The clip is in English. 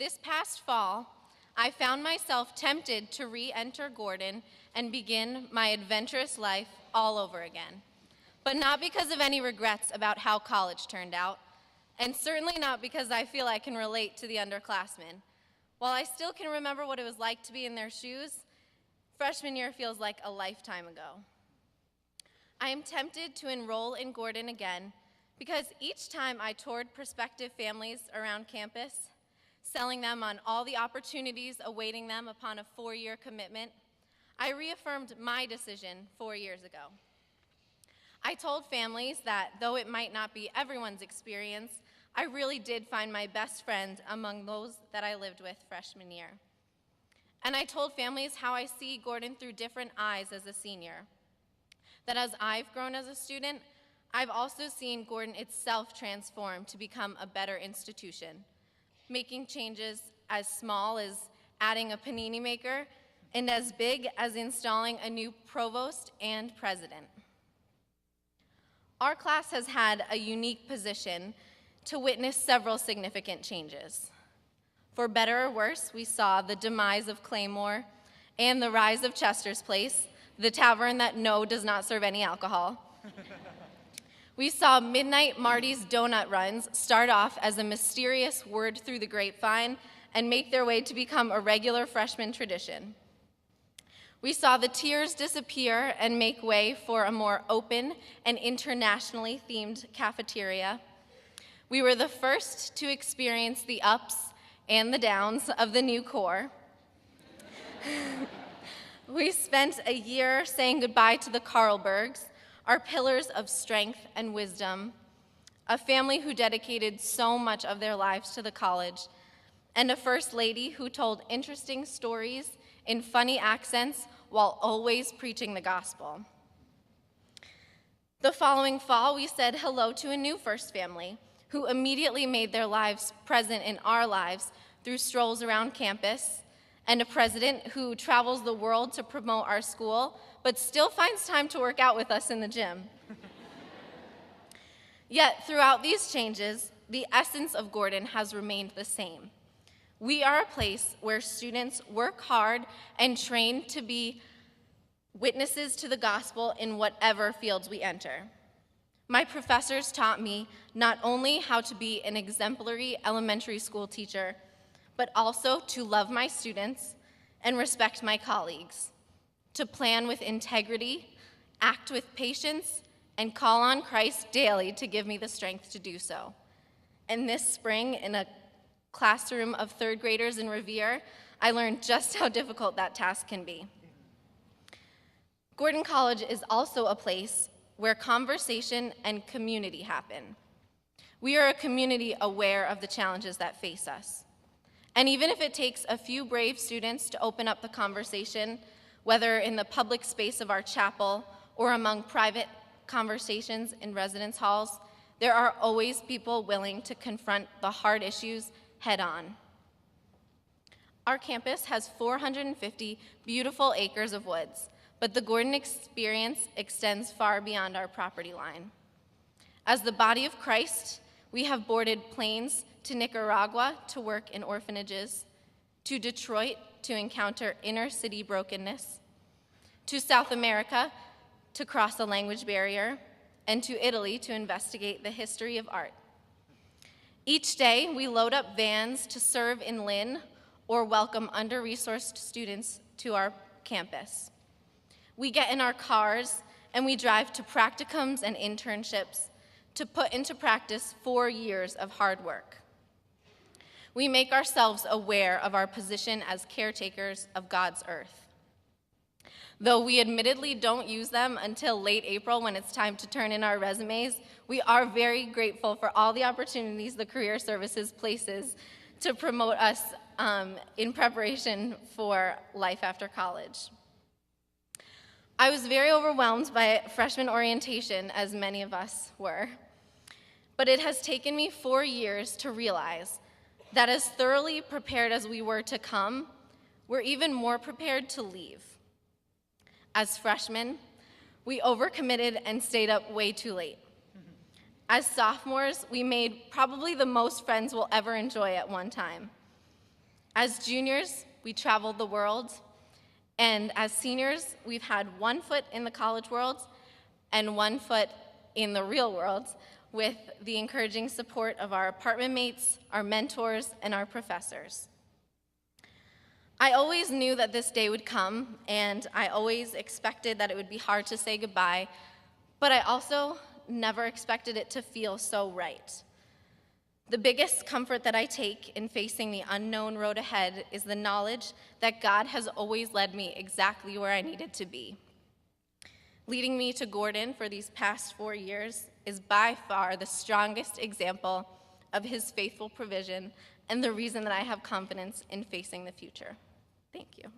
This past fall, I found myself tempted to re-enter Gordon and begin my adventurous life all over again. But not because of any regrets about how college turned out, and certainly not because I feel I can relate to the underclassmen. While I still can remember what it was like to be in their shoes, freshman year feels like a lifetime ago. I am tempted to enroll in Gordon again because each time I toured prospective families around campus, selling them on all the opportunities awaiting them upon a 4-year commitment, I reaffirmed my decision 4 years ago. I told families that though it might not be everyone's experience, I really did find my best friend among those that I lived with freshman year. And I told families how I see Gordon through different eyes as a senior. That as I've grown as a student, I've also seen Gordon itself transform to become a better institution, making changes as small as adding a panini maker and as big as installing a new provost and president. Our class has had a unique position to witness several significant changes. For better or worse, we saw the demise of Claymore and the rise of Chester's Place, the tavern that does not serve any alcohol. We saw Midnight Marty's donut runs start off as a mysterious word through the grapevine and make their way to become a regular freshman tradition. We saw the tiers disappear and make way for a more open and internationally themed cafeteria. We were the first to experience the ups and the downs of the new core. We spent a year saying goodbye to the Carlbergs, our pillars of strength and wisdom, a family who dedicated so much of their lives to the college, and a first lady who told interesting stories in funny accents while always preaching the gospel. The following fall, we said hello to a new first family who immediately made their lives present in our lives through strolls around campus, and a president who travels the world to promote our school, but still finds time to work out with us in the gym. Yet, throughout these changes, the essence of Gordon has remained the same. We are a place where students work hard and train to be witnesses to the gospel in whatever fields we enter. My professors taught me not only how to be an exemplary elementary school teacher, but also to love my students and respect my colleagues, to plan with integrity, act with patience, and call on Christ daily to give me the strength to do so. And this spring, in a classroom of third graders in Revere, I learned just how difficult that task can be. Gordon College is also a place where conversation and community happen. We are a community aware of the challenges that face us. And even if it takes a few brave students to open up the conversation, whether in the public space of our chapel or among private conversations in residence halls, there are always people willing to confront the hard issues head on. Our campus has 450 beautiful acres of woods, but the Gordon experience extends far beyond our property line. As the body of Christ, we have boarded planes to Nicaragua to work in orphanages, to Detroit to encounter inner city brokenness, to South America to cross a language barrier, and to Italy to investigate the history of art. Each day, we load up vans to serve in Lynn or welcome under-resourced students to our campus. We get in our cars and we drive to practicums and internships to put into practice 4 years of hard work. We make ourselves aware of our position as caretakers of God's earth. Though we admittedly don't use them until late April when it's time to turn in our resumes, we are very grateful for all the opportunities the Career Services places to promote us in preparation for life after college. I was very overwhelmed by freshman orientation, as many of us were, but it has taken me 4 years to realize that as thoroughly prepared as we were to come, we're even more prepared to leave. As freshmen, we overcommitted and stayed up way too late. As sophomores, we made probably the most friends we'll ever enjoy at one time. As juniors, we traveled the world, and as seniors, we've had one foot in the college world and one foot in the real world with the encouraging support of our apartment mates, our mentors, and our professors. I always knew that this day would come, and I always expected that it would be hard to say goodbye, but I also never expected it to feel so right. The biggest comfort that I take in facing the unknown road ahead is the knowledge that God has always led me exactly where I needed to be. Leading me to Gordon for these past 4 years is by far the strongest example of his faithful provision and the reason that I have confidence in facing the future. Thank you.